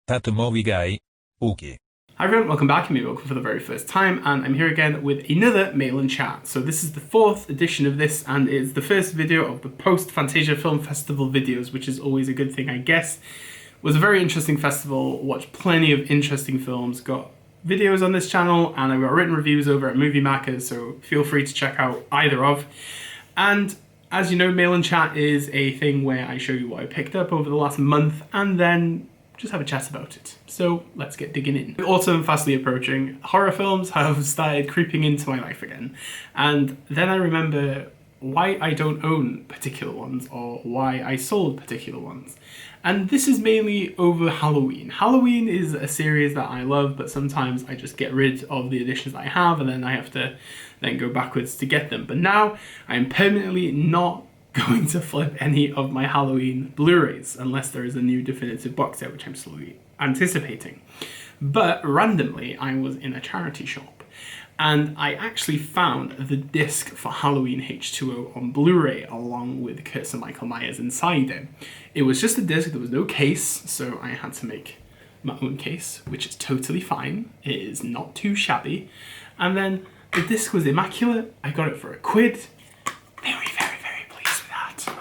thatmovieguyUK. Hi everyone, welcome back, and maybe welcome for the very first time, and I'm here again with another mail and chat. So this is the fourth edition of this, and it's the first video of the post-Fantasia Film Festival videos, which is always a good thing, I guess. It was a very interesting festival, watched plenty of interesting films, got videos on this channel, and I've got written reviews over at Movie Mackers, so feel free to check out either of. And as you know, mail and chat is a thing where I show you what I picked up over the last month, and then just have a chat about it. So let's get digging in. Autumn fastly approaching, horror films have started creeping into my life again. And then I remember why I don't own particular ones or why I sold particular ones. And this is mainly over Halloween. Halloween is a series that I love, but sometimes I just get rid of the editions I have and then I have to then go backwards to get them. But now I'm permanently not going to flip any of my Halloween Blu-rays unless there is a new definitive box set, which I'm slowly anticipating. But randomly, I was in a charity shop and I actually found the disc for Halloween H2O on Blu-ray along with Curse of Michael Myers inside it. It was just a disc, there was no case, so I had to make my own case, which is totally fine. It is not too shabby. And then the disc was immaculate. I got it for £1.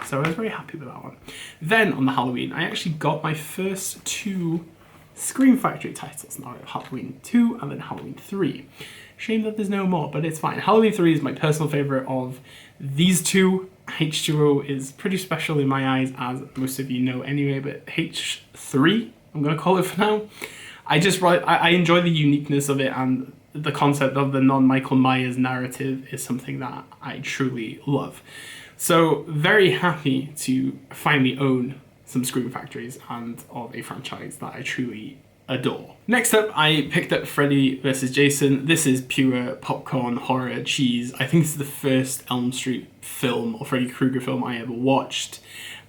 So I was very happy with that one. Then on the Halloween, I actually got my first two Scream Factory titles. Now I have Halloween 2 and then Halloween 3. Shame that there's no more, but it's fine. Halloween 3 is my personal favourite of these two. H2O is pretty special in my eyes, as most of you know anyway, but H3, I'm going to call it for now. I enjoy the uniqueness of it, and the concept of the non-Michael Myers narrative is something that I truly love. So very happy to finally own some Scream Factories and of a franchise that I truly adore. Next up, I picked up Freddy vs. Jason. This is pure popcorn horror cheese. I think this is the first Elm Street film or Freddy Krueger film I ever watched,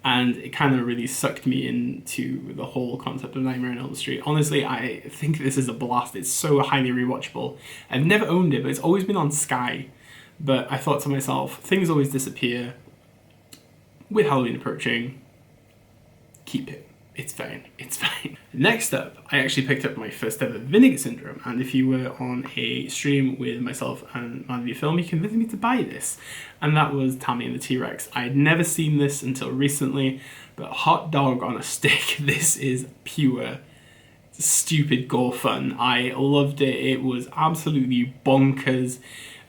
and it kind of really sucked me into the whole concept of Nightmare on Elm Street. Honestly, I think this is a blast. It's so highly rewatchable. I've never owned it, but it's always been on Sky. But I thought to myself, things always disappear. With Halloween approaching, keep it. It's fine. It's fine. Next up, I actually picked up my first ever Vinegar Syndrome, and if you were on a stream with myself and Mandy Film, you convinced me to buy this, and that was Tammy and the T-Rex. I had never seen this until recently, but hot dog on a stick, this is pure stupid gore fun. I loved it. It was absolutely bonkers.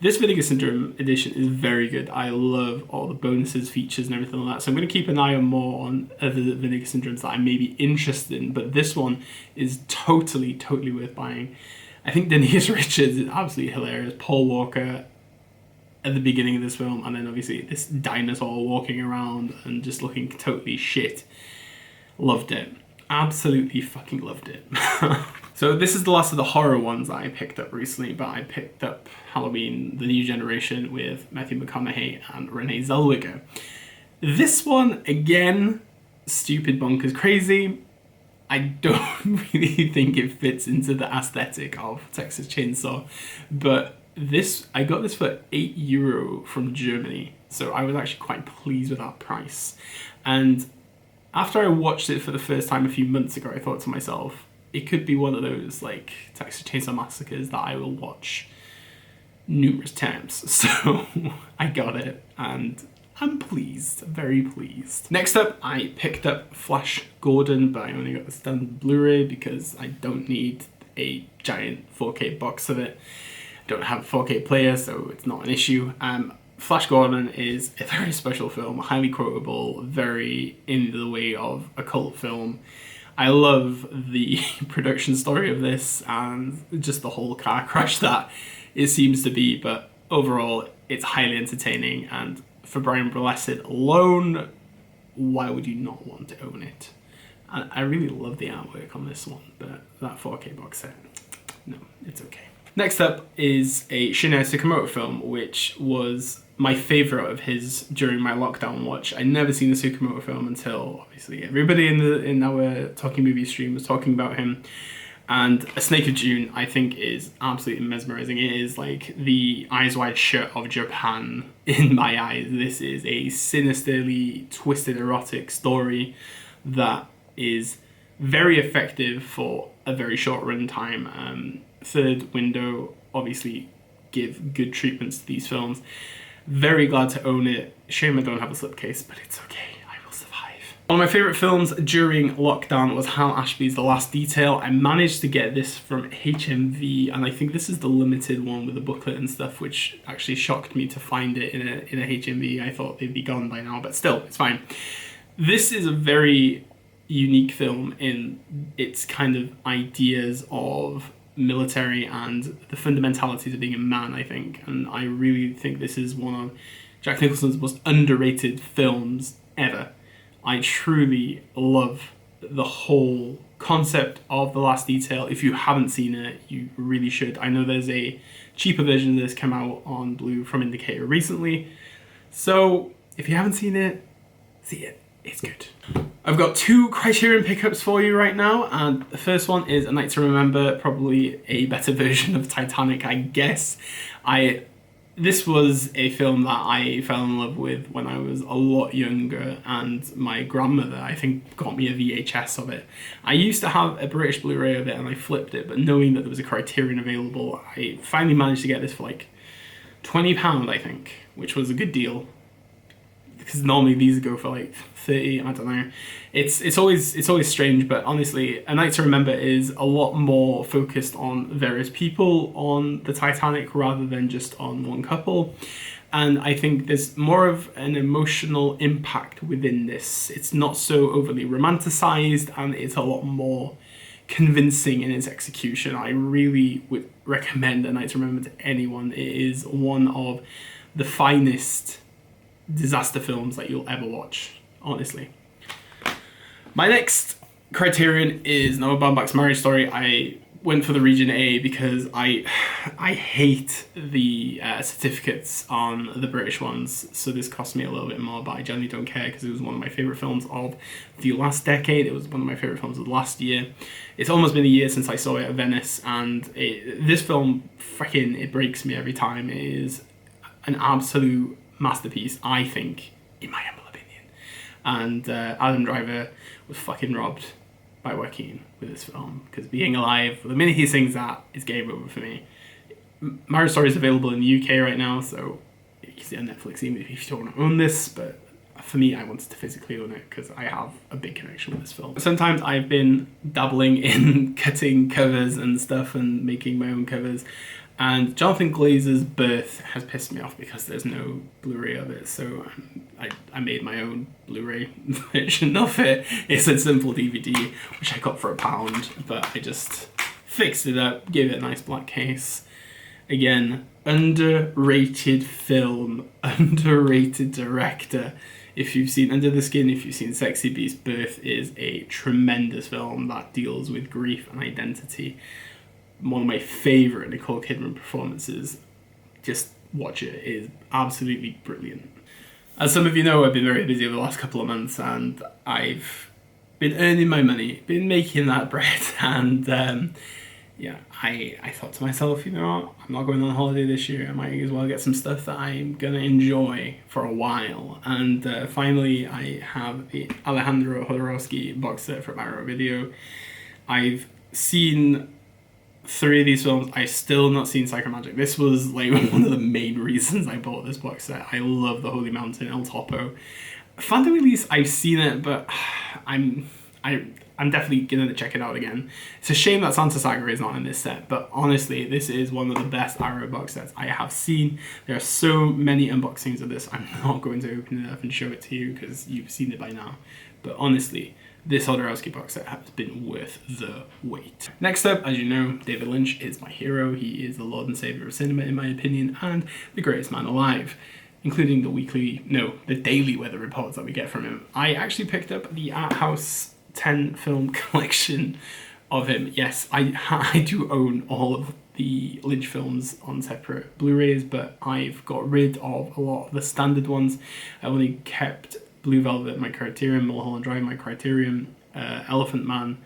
This Vinegar Syndrome edition is very good. I love all the bonuses, features, and everything like that. So I'm going to keep an eye on more on other Vinegar Syndromes that I may be interested in. But this one is totally worth buying. I think Denise Richards is absolutely hilarious. Paul Walker at the beginning of this film. And then obviously this dinosaur walking around and just looking totally shit. Loved it. Absolutely fucking loved it. So this is the last of the horror ones that I picked up recently, but I picked up Halloween, The New Generation with Matthew McConaughey and Renee Zellweger. This one, again, stupid bonkers crazy. I don't really think it fits into the aesthetic of Texas Chainsaw, but I got this for €8 from Germany, so I was actually quite pleased with that price. And after I watched it for the first time a few months ago, I thought to myself, it could be one of those like Texas Chainsaw Massacres that I will watch numerous times. So I got it and I'm pleased, very pleased. Next up, I picked up Flash Gordon, but I only got the standard Blu-ray because I don't need a giant 4K box of it. I don't have a 4K player, so it's not an issue. Flash Gordon is a very special film, highly quotable, very in the way of a cult film. I love the production story of this and just the whole car crash that it seems to be, but overall it's highly entertaining, and for Brian Blessed alone, why would you not want to own it? And I really love the artwork on this one, but that 4K box set, no, it's okay. Next up is a Shinya Tsukamoto film, which was my favourite of his during my lockdown watch. I'd never seen the Tsukamoto film until obviously everybody in our Talking Movie stream was talking about him. And A Snake of June, I think, is absolutely mesmerising. It is like the Eyes Wide Shut of Japan in my eyes. This is a sinisterly twisted erotic story that is very effective for a very short run time. Third window, obviously, give good treatments to these films. Very glad to own it. Shame I don't have a slipcase, but it's okay. I will survive. One of my favourite films during lockdown was Hal Ashby's The Last Detail. I managed to get this from HMV, and I think this is the limited one with the booklet and stuff, which actually shocked me to find it in a HMV. I thought they'd be gone by now, but still, it's fine. This is a very unique film in its kind of ideas of military and the fundamentalities of being a man, I think. And I really think this is one of Jack Nicholson's most underrated films ever. I truly love the whole concept of The Last Detail. If you haven't seen it, you really should. I know there's a cheaper version of this come out on Blu from Indicator recently. So if you haven't seen it, see it. It's good. I've got 2 Criterion pickups for you right now, and the first one is A Night to Remember, probably a better version of Titanic, I guess. This was a film that I fell in love with when I was a lot younger, and my grandmother, I think, got me a VHS of it. I used to have a British Blu-ray of it, and I flipped it, but knowing that there was a Criterion available, I finally managed to get this for like £20, I think, which was a good deal. Because normally these go for like 30, I don't know. It's always strange, but honestly, A Night to Remember is a lot more focused on various people on the Titanic rather than just on one couple. And I think there's more of an emotional impact within this. It's not so overly romanticized, and it's a lot more convincing in its execution. I really would recommend A Night to Remember to anyone. It is one of the finest disaster films that you'll ever watch, honestly. My next Criterion is Noah Baumbach's Marriage Story. I went for the region A because I hate the certificates on the British ones, so this cost me a little bit more, but I generally don't care because it was one of my favourite films of the last decade. It was one of my favourite films of last year. It's almost been a year since I saw it at Venice, and this film, freaking, it breaks me every time. It is an absolute masterpiece, I think, in my humble opinion. And Adam Driver was fucking robbed by Joaquin with this film, because Being Alive, the minute he sings that, is game over for me. Marriage Story is available in the UK right now, so you can see it on Netflix even if you don't want to own this, but for me, I wanted to physically own it because I have a big connection with this film. Sometimes I've been dabbling in cutting covers and stuff and making my own covers, and Jonathan Glazer's Birth has pissed me off because there's no Blu-ray of it, so I made my own Blu-ray version of it. It's a simple DVD, which I got for £1, but I just fixed it up, gave it a nice black case. Again, underrated film, underrated director. If you've seen Under the Skin, if you've seen Sexy Beast, Birth is a tremendous film that deals with grief and identity. One of my favourite Nicole Kidman performances. Just watch it. It is absolutely brilliant. As some of you know, I've been very busy over the last couple of months, and I've been earning my money, been making that bread, and yeah, I thought to myself, you know what, I'm not going on holiday this year, I might as well get some stuff that I'm gonna enjoy for a while. And finally, I have the Alejandro Jodorowsky box set from Arrow Video. I've seen 3 of these films. I've still not seen Psychomagic. This was like one of the main reasons I bought this box set. I love The Holy Mountain, El Topo. Phantom Release, I've seen it, but I'm definitely gonna check it out again. It's a shame that Santa Saga is not in this set, but honestly, this is one of the best Arrow box sets I have seen. There are so many unboxings of this. I'm not going to open it up and show it to you because you've seen it by now. But honestly, this Jodorowsky box set has been worth the wait. Next up, as you know, David Lynch is my hero. He is the Lord and Savior of cinema, in my opinion, and the greatest man alive, including the daily weather reports that we get from him. I actually picked up the Art House 10 film collection of him. Yes, I do own all of the Lynch films on separate Blu-rays, but I've got rid of a lot of the standard ones. I only kept Blue Velvet, my Criterion, Mulholland Drive, my Criterion, Elephant Man,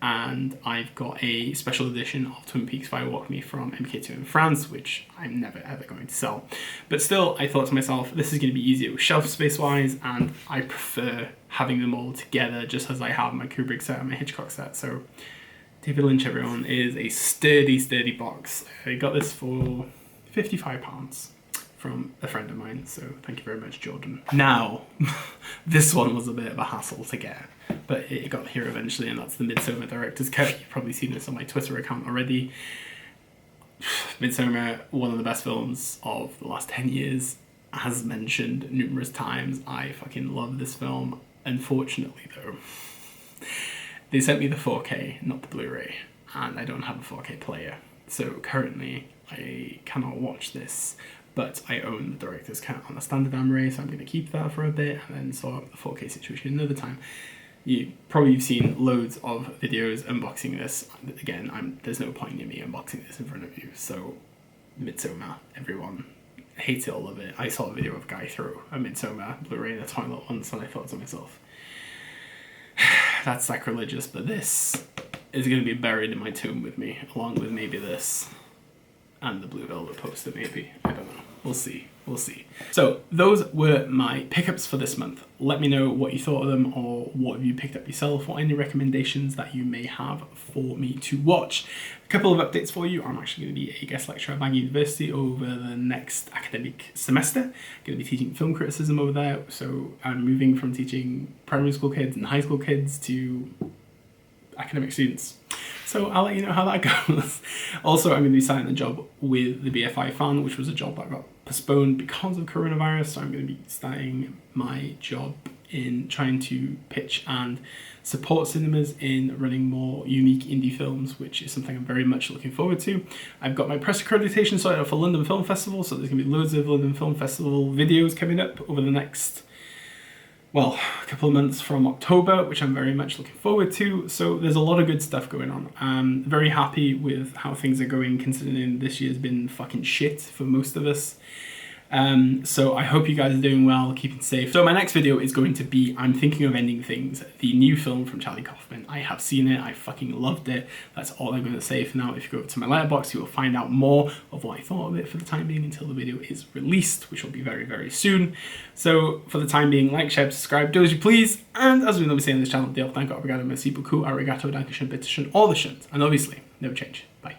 and I've got a special edition of Twin Peaks Fire Walk Me from MK2 in France, which I'm never ever going to sell. But still, I thought to myself, this is going to be easier with shelf space wise, and I prefer having them all together, just as I have my Kubrick set and my Hitchcock set. So David Lynch, everyone, is a sturdy box. I got this for £55 from a friend of mine, so thank you very much, Jordan. Now, this one was a bit of a hassle to get, but it got here eventually, and that's the Midsommar Director's Cut. You've probably seen this on my Twitter account already. Midsommar, one of the best films of the last 10 years, as mentioned numerous times. I fucking love this film. Unfortunately, though, they sent me the 4K, not the Blu-ray, and I don't have a 4K player. So currently, I cannot watch this, but I own the director's cut on a standard Blu-ray, so I'm going to keep that for a bit and then sort out the 4K situation another time. You've seen loads of videos unboxing this. Again, there's no point in me unboxing this in front of you. So, Midsommar, everyone, hate it or love it. I saw a video of a guy throw a Midsommar Blu-ray in a toilet once, and I thought to myself, that's sacrilegious, but this is going to be buried in my tomb with me, along with maybe this and the Blue Velvet poster, maybe. I don't know. We'll see. We'll see. So those were my pickups for this month. Let me know what you thought of them, or what have you picked up yourself, or any recommendations that you may have for me to watch. A couple of updates for you. I'm actually going to be a guest lecturer at Bangor University over the next academic semester. I'm going to be teaching film criticism over there. So I'm moving from teaching primary school kids and high school kids to academic students. So I'll let you know how that goes. Also, I'm going to be starting the job with the BFI fan, which was a job that got postponed because of coronavirus. So I'm going to be starting my job in trying to pitch and support cinemas in running more unique indie films, which is something I'm very much looking forward to. I've got my press accreditation sorted out for London Film Festival, so there's going to be loads of London Film Festival videos coming up over the next, well, a couple of months from October, which I'm very much looking forward to. So there's a lot of good stuff going on. I'm very happy with how things are going, considering this year's been fucking shit for most of us. So I hope you guys are doing well, keeping safe. So my next video is going to be I'm Thinking of Ending Things, the new film from Charlie Kaufman. I have seen it, I fucking loved it. That's all I'm going to say for now. If you go over to my letterbox, you will find out more of what I thought of it for the time being until the video is released, which will be very, very soon. So for the time being, like, share, subscribe, do as you please. And as we normally say on this channel, Dale, thank God, obrigado, merci beaucoup, arigato, dankeschön, bitteschön, all the shit. And obviously, never change. Bye.